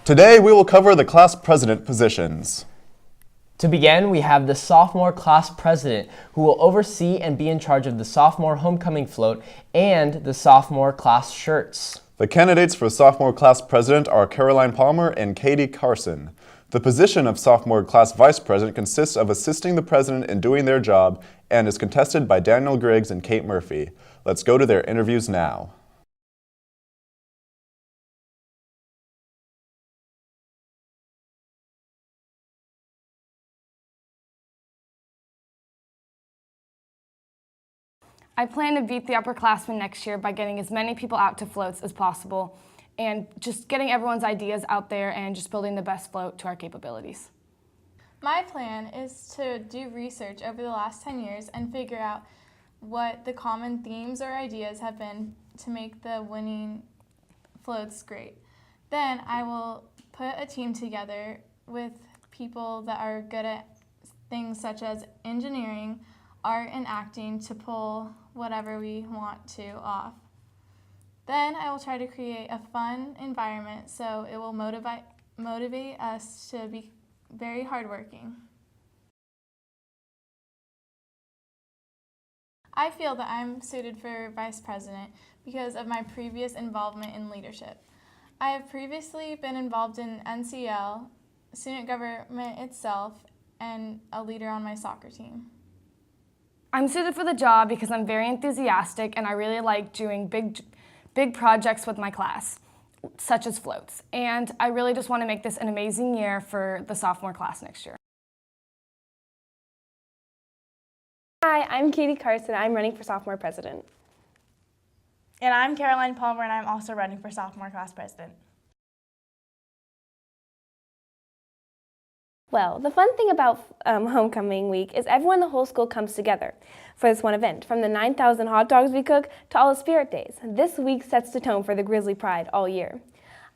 Today we will cover the class president positions. To begin, we have the sophomore class president, who will oversee and be in charge of the sophomore homecoming float and the sophomore class shirts. The candidates for sophomore class president are Caroline Palmer and Katie Carson. The position of sophomore class vice president consists of assisting the president in doing their job and is contested by Daniel Griggs and Kate Murphy. Let's go to their interviews now. I plan to beat the upperclassmen next year by getting as many people out to floats as possible and just getting everyone's ideas out there and just building the best float to our capabilities. My plan is to do research over the last 10 years and figure out what the common themes or ideas have been to make the winning floats great. Then I will put a team together with people that are good at things such as engineering, art, and acting to pull whatever we want to off. Then I will try to create a fun environment so it will motivate us to be very hardworking. I feel that I'm suited for vice president because of my previous involvement in leadership. I have previously been involved in NCL, student government itself, and a leader on my soccer team. I'm suited for the job because I'm very enthusiastic and I really like doing big projects with my class, such as floats. And I really just want to make this an amazing year for the sophomore class next year. Hi, I'm Katie Carson. I'm running for sophomore president. And I'm Caroline Palmer, and I'm also running for sophomore class president. Well, the fun thing about homecoming week is everyone in the whole school comes together for this one event, from the 9,000 hot dogs we cook to all the spirit days. This week sets the tone for the Grizzly Pride all year.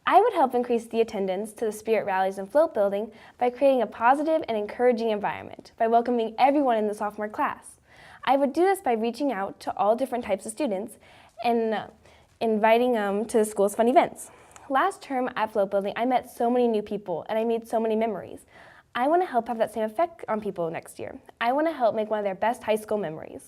I would help increase the attendance to the spirit rallies and float building by creating a positive and encouraging environment, by welcoming everyone in the sophomore class. I would do this by reaching out to all different types of students and inviting them to the school's fun events. Last term at float building, I met so many new people and I made so many memories. I want to help have that same effect on people next year. I want to help make one of their best high school memories.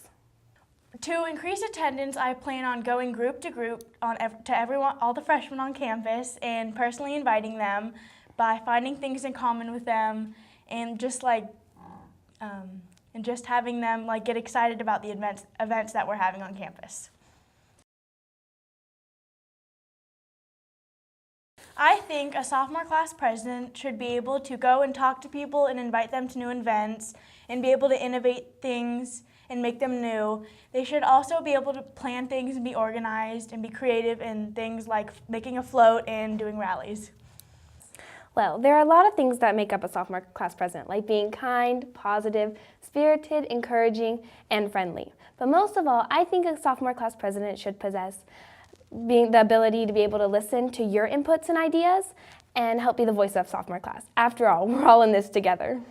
To increase attendance, I plan on going group to group to everyone, all the freshmen on campus, and personally inviting them by finding things in common with them, and just having them get excited about the events that we're having on campus. I think a sophomore class president should be able to go and talk to people and invite them to new events and be able to innovate things and make them new. They should also be able to plan things and be organized and be creative in things like making a float and doing rallies. Well, there are a lot of things that make up a sophomore class president, like being kind, positive, spirited, encouraging, and friendly. But most of all, I think a sophomore class president should possess being the ability to be able to listen to your inputs and ideas and help be the voice of sophomore class. After all, we're all in this together.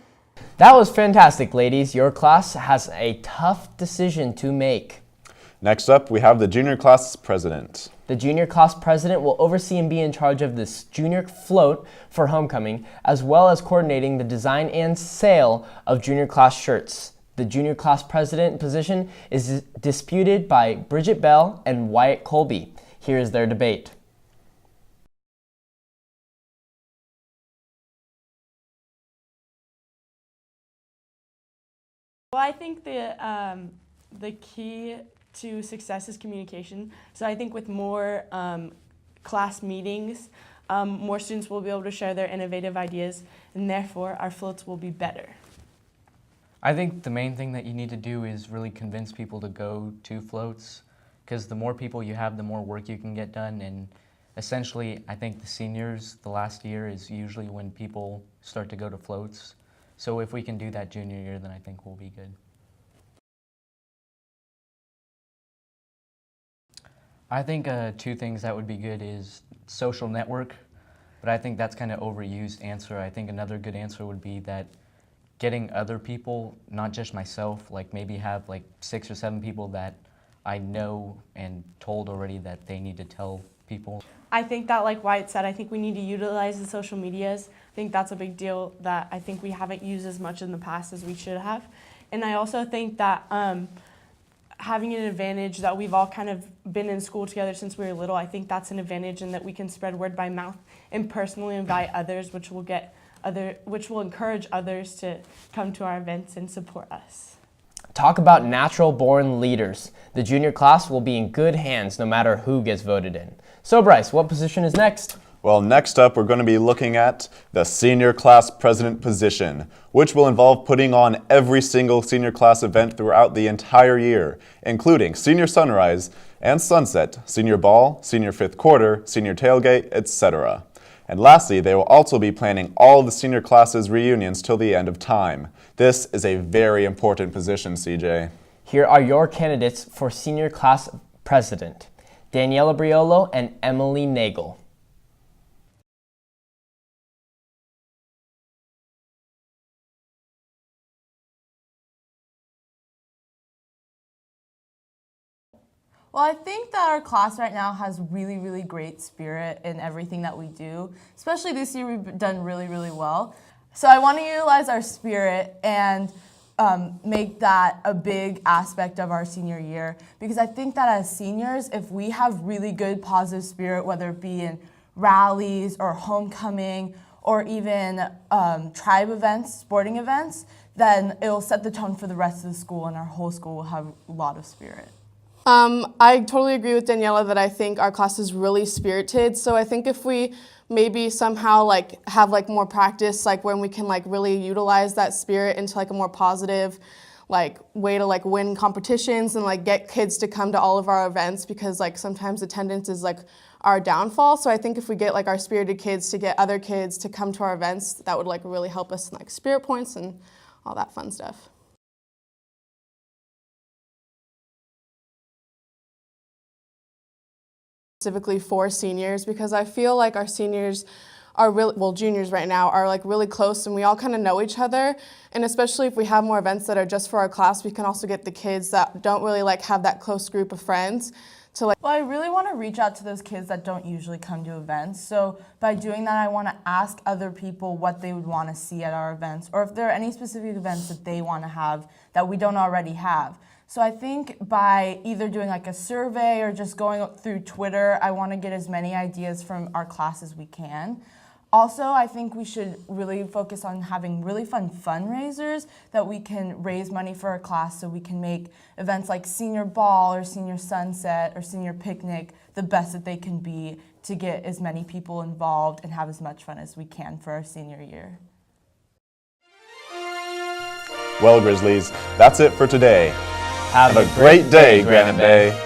That was fantastic, ladies. Your class has a tough decision to make. Next up, we have the junior class president. The junior class president will oversee and be in charge of this junior float for homecoming, as well as coordinating the design and sale of junior class shirts. The junior class president position is disputed by Bridget Bell and Wyatt Colby. Here is their debate. Well, I think the key to success is communication. So I think with more class meetings, more students will be able to share their innovative ideas, and therefore our floats will be better. I think the main thing that you need to do is really convince people to go to floats, because the more people you have, the more work you can get done. And essentially, I think the seniors, the last year is usually when people start to go to floats. So if we can do that junior year, then I think we'll be good. I think two things that would be good is social network, but I think that's kind of overused answer. I think another good answer would be that getting other people, not just myself, like maybe have 6 or 7 people that I know and told already that they need to tell people. I think that, like Wyatt said, I think we need to utilize the social medias. I think that's a big deal that I think we haven't used as much in the past as we should have. And I also think that having an advantage that we've all kind of been in school together since we were little, I think that's an advantage, and that we can spread word by mouth and personally invite others, which will encourage others to come to our events and support us. Talk about natural-born leaders. The junior class will be in good hands no matter who gets voted in. So Bryce, what position is next? Well, next up, we're going to be looking at the senior class president position, which will involve putting on every single senior class event throughout the entire year, including senior sunrise and sunset, senior ball, senior fifth quarter, senior tailgate, etc. And lastly, they will also be planning all of the senior classes' reunions till the end of time. This is a very important position, CJ. Here are your candidates for senior class president: Daniela Briolo and Emily Nagel. Well, I think that our class right now has really, really great spirit in everything that we do. Especially this year, we've done really, really well. So I want to utilize our spirit and make that a big aspect of our senior year, because I think that as seniors, if we have really good positive spirit, whether it be in rallies or homecoming or even tribe events, sporting events, then it'll set the tone for the rest of the school, and our whole school will have a lot of spirit. I totally agree with Daniela that I think our class is really spirited. So I think if we maybe somehow have more practice, when we can really utilize that spirit into a more positive way to win competitions and get kids to come to all of our events, because sometimes attendance is our downfall. So I think if we get our spirited kids to get other kids to come to our events, that would really help us in spirit points and all that fun stuff. Specifically for seniors, because I feel our seniors are juniors right now are really close, and we all kind of know each other. And especially if we have more events that are just for our class, we can also get the kids that don't really have that close group of friends to Well, I really want to reach out to those kids that don't usually come to events. So by doing that, I want to ask other people what they would want to see at our events, or if there are any specific events that they want to have that we don't already have. So I think by either doing a survey or just going through Twitter, I want to get as many ideas from our class as we can. Also, I think we should really focus on having really fun fundraisers that we can raise money for our class, so we can make events like senior ball or senior sunset or senior picnic the best that they can be, to get as many people involved and have as much fun as we can for our senior year. Well, Grizzlies, that's it for today. Have a great day, Granite Bay.